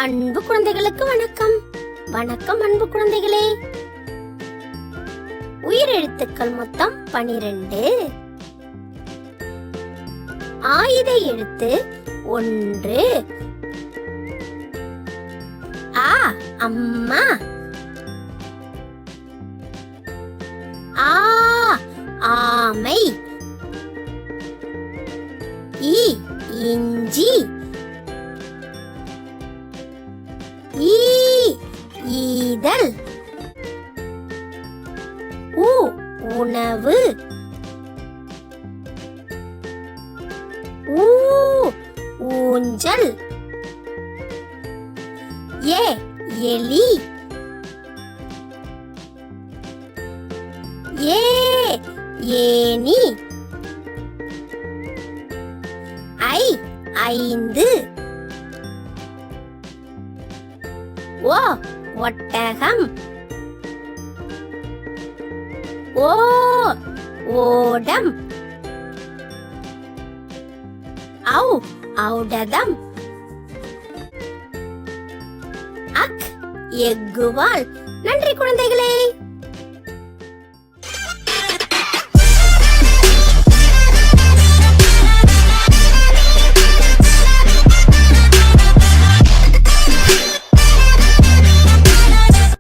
அன்பு குழந்தைகளுக்கு வணக்கம். வணக்கம் அன்பு குழந்தைகளே. உயிரெழுத்துக்கள் மொத்தம் 12. ஆயுத எழுத்து 1. ஆ அம்மா. ஆ ஆமை. இ இஞ்சி. ஈ ஈதல். உ உணவு. ஊ ஊஞ்சல். ஏ எலி. ஏ ஏனி. ஐ 5. ஓ ஒட்டகம். ஓ ஓடம். ஔ ஔடதம். அக் எக்குவால். நன்றி குழந்தைகளே.